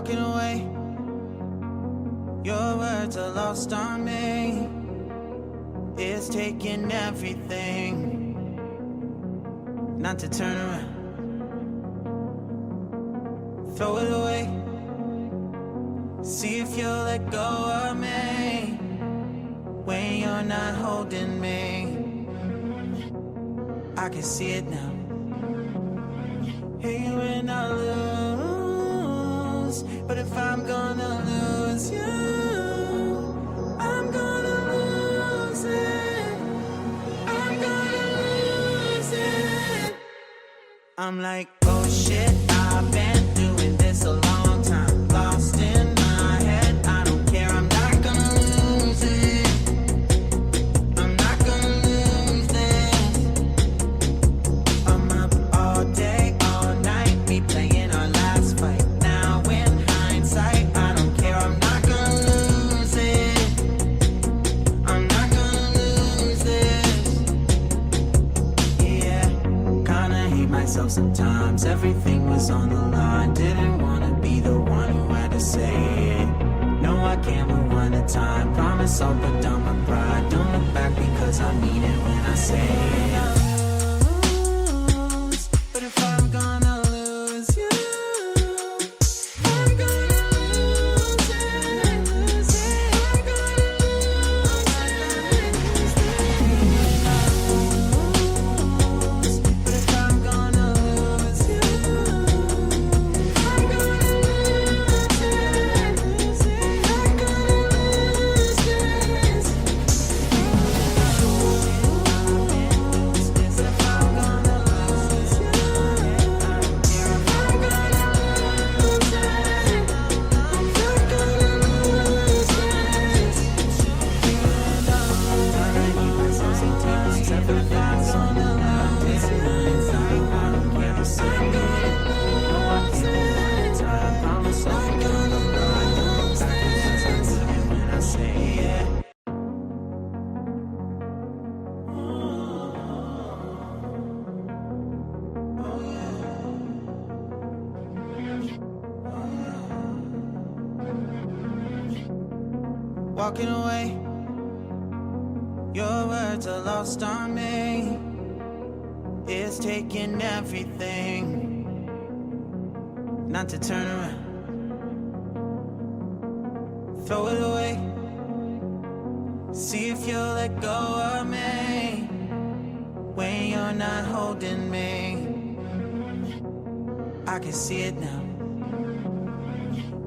walking away. Your words are lost on me. It's taking everything not to turn around. Throw it away. See if you'll let go of me when you're not holding me. I can see it now. Hey, when I lose, but if I'm gonna lose you, I'm gonna lose it. I'm gonna lose it. I'm like, oh shit, I've been doing this a long time. Lost in my head, I don't care, I'm not gonna lose it. I'm not gonna lose this. I'm up all day, all night, we playing our last fight. Now in hindsight, I don't care, I'm not gonna lose it. I'm not gonna lose this. Yeah, kinda hate myself sometimes. Everything was on the line. Didn't wanna be the one who had to say it. No, I can't move one at a time. Promise I'll put down my pride. Don't look back because I mean it when I say it. But if I'm gonna lose you, I'm gonna lose it. I'm gonna lose it. But if I'm gonna lose you, I'm gonna lose it. I'm gonna lose this. But if I'm gonna lose you, I'm gonna lose it. I'm not gonna lose this. I hate myself sometimes. Everything's on the line. Didn't hindsight, I don't care to say it. No, I can't move one at a time. Promise I'll put down my pride. Don't look back because I mean it when I say it. Walking away, your words are lost on me. It's taking everything not to turn around. Throw it away. See if you'll let go of me when you're not holding me. I can see it now.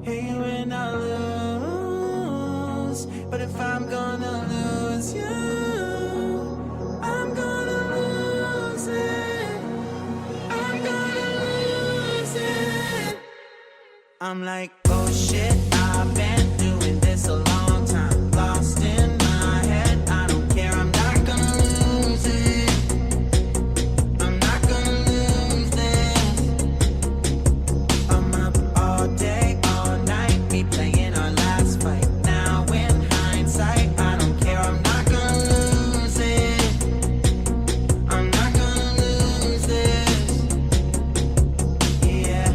Hey, when I lose, but if I'm gonna lose you, I'm gonna lose it. I'm gonna lose it. I'm like, oh shit, I've been doing this a long time. Lost in my head, I don't care, I'm not gonna lose it. I'm not gonna lose this. I'm up all day, all night, we playing our last fight. Now in hindsight, I don't care, I'm not gonna lose it. I'm not gonna lose this. Yeah,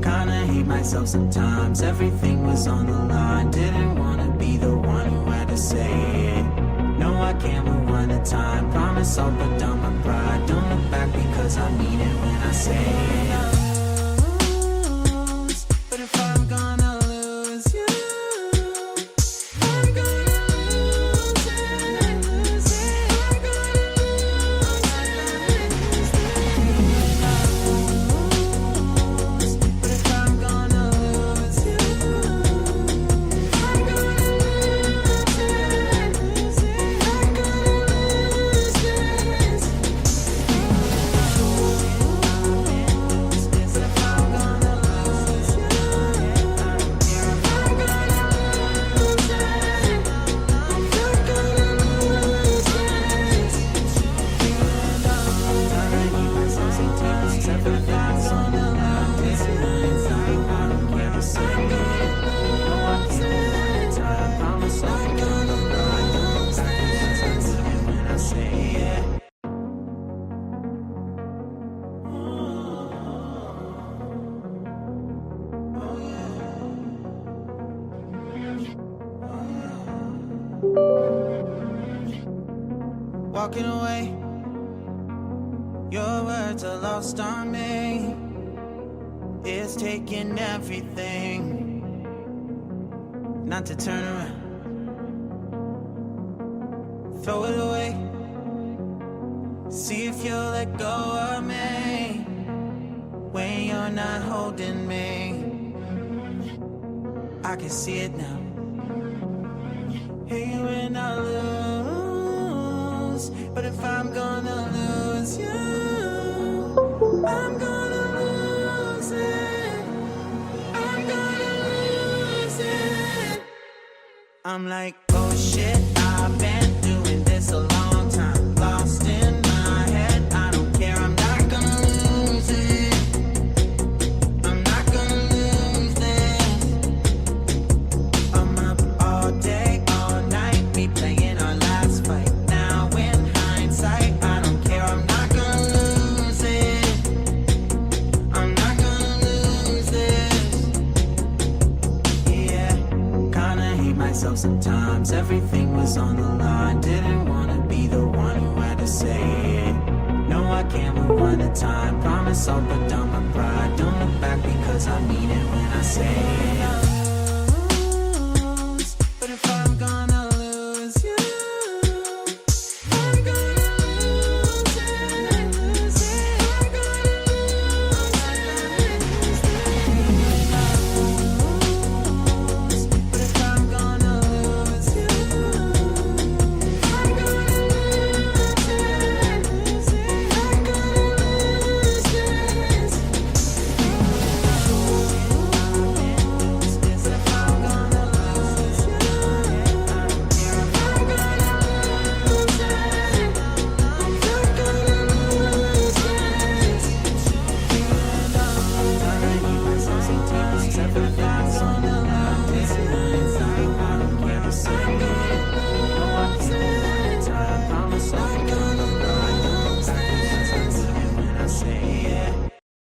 kinda hate myself sometimes. Everything was on the line. Didn't wanna be the one who had to say it. No, I can't move one at a time. Promise I'll put down my pride. Don't look back because I mean it when I say it. But if I'm gonna lose you, I'm gonna lose it. I'm gonna lose it. But if I'm gonna lose you, I'm gonna lose it. I'm gonna lose this. walking away. Your words are lost on me. It's taking everything not to turn around. Throw it away. See if you'll let go of me when you're not holding me. I can see it now. Hey, when I lose, but if I'm gonna lose you, I'm gonna lose it. I'm gonna lose it. I'm like, oh shit, I've been doing this a long time. Lost in my head, I don't care, I'm not gonna lose it. I'm not gonna lose this. I'm up all day, all night, replaying our last fight. Now in hindsight, I don't care, I'm not gonna lose it. I'm not gonna lose this. Yeah, kinda hate myself sometimes. Everything was on the line. Didn't wanna be the one who had to say it. No, I can't move on to time. Promise I'll put down my pride. Don't look back because I mean it when I say it.